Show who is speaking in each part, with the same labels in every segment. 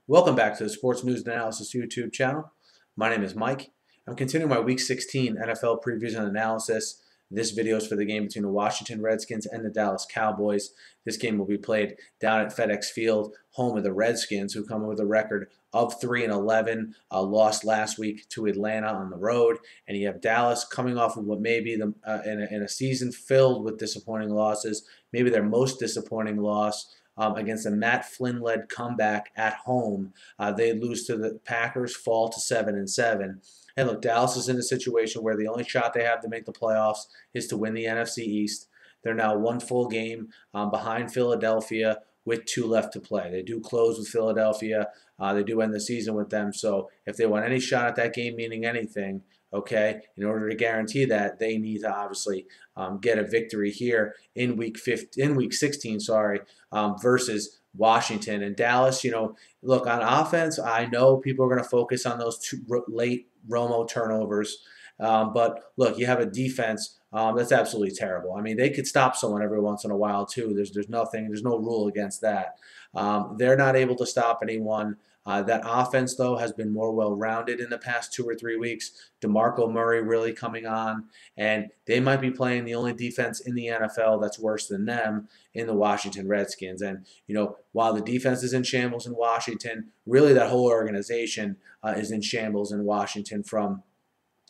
Speaker 1: Welcome back to the Sports News and Analysis YouTube channel. My name is Mike. I'm continuing my Week 16 NFL previews and analysis. This video is for the game between the Washington Redskins and the Dallas Cowboys. This game will be played down at FedEx Field, home of the Redskins, who come with a record of 3-11, lost last week to Atlanta on the road. And you have Dallas coming off of what may be in a season filled with disappointing losses, maybe their most disappointing loss. Against a Matt Flynn-led comeback at home. They lose to the Packers, fall to 7-7. And look, Dallas is in a situation where the only shot they have to make the playoffs is to win the NFC East. They're now one full game behind Philadelphia with 2 left to play. They do close with Philadelphia. They do end the season with them. So if they want any shot at that game, meaning anything, okay, in order to guarantee that, they need to obviously get a victory here in week 16, versus Washington. And Dallas, look, on offense, I know people are going to focus on those 2 late Romo turnovers. But look, you have a defense that's absolutely terrible. I mean, they could stop someone every once in a while too. There's no rule against that. They're not able to stop anyone. That offense, though, has been more well-rounded in the past 2 or 3 weeks. DeMarco Murray really coming on, and they might be playing the only defense in the NFL that's worse than them in the Washington Redskins. And, while the defense is in shambles in Washington, really that whole organization is in shambles in Washington, from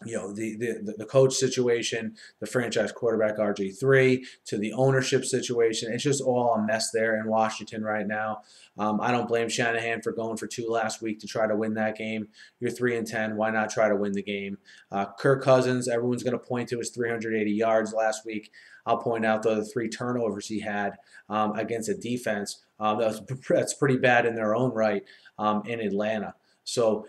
Speaker 1: the coach situation, the franchise quarterback RG3, to the ownership situation. It's just all a mess there in Washington right now. I don't blame Shanahan for going for 2 last week to try to win that game. You're 3-10. Why not try to win the game? Kirk Cousins, everyone's going to point to his 380 yards last week. I'll point out, though, the 3 turnovers he had against a defense that's pretty bad in their own right in Atlanta. So,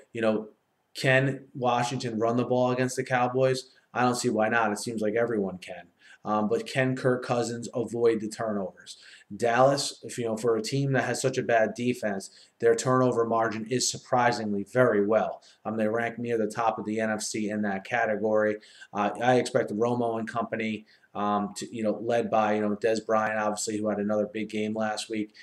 Speaker 1: can Washington run the ball against the Cowboys? I don't see why not. It seems like everyone can. But can Kirk Cousins avoid the turnovers? Dallas, for a team that has such a bad defense, their turnover margin is surprisingly very well. They rank near the top of the NFC in that category. I expect Romo and company, led by Des Bryant, obviously, who had another big game last week,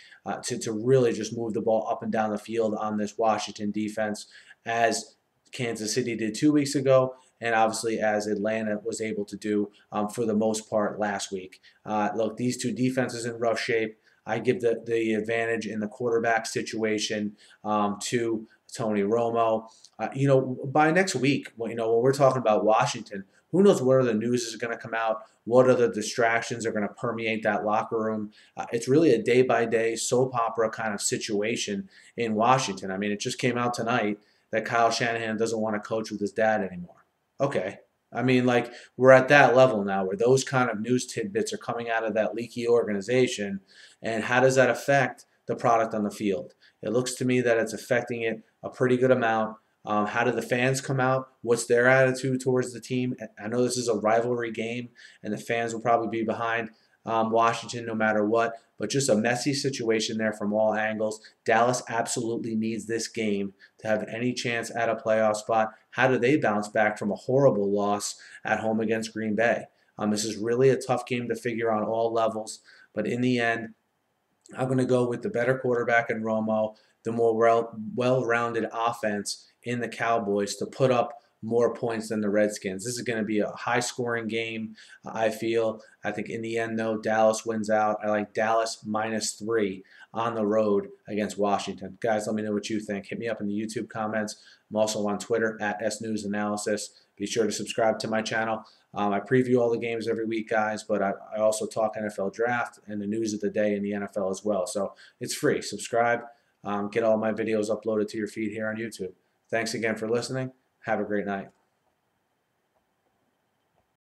Speaker 1: to really just move the ball up and down the field on this Washington defense, as Kansas City did 2 weeks ago, and obviously as Atlanta was able to do for the most part last week. Look, these 2 defenses in rough shape. I give the advantage in the quarterback situation to Tony Romo. By next week, when we're talking about Washington, who knows what other news is going to come out, what other distractions are going to permeate that locker room. It's really a day-by-day soap opera kind of situation in Washington. I mean, it just came out tonight that Kyle Shanahan doesn't want to coach with his dad anymore. Okay. I mean, we're at that level now where those kind of news tidbits are coming out of that leaky organization. And how does that affect the product on the field? It looks to me that it's affecting it a pretty good amount. How do the fans come out? What's their attitude towards the team? I know this is a rivalry game, and the fans will probably be behind Washington no matter what, but just a messy situation there from all angles. Dallas absolutely needs this game to have any chance at a playoff spot. How do they bounce back from a horrible loss at home against Green Bay? This is really a tough game to figure on all levels, but in the end, I'm going to go with the better quarterback in Romo, the more well-rounded offense in the Cowboys to put up more points than the Redskins. This is going to be a high-scoring game, I feel. I think in the end, though, Dallas wins out. I like Dallas -3 on the road against Washington. Guys, let me know what you think. Hit me up in the YouTube comments. I'm also on Twitter at SNewsAnalysis. Be sure to subscribe to my channel. I preview all the games every week, guys, but I also talk NFL draft and the news of the day in the NFL as well. So it's free. Subscribe. Get all my videos uploaded to your feed here on YouTube. Thanks again for listening. Have a great night.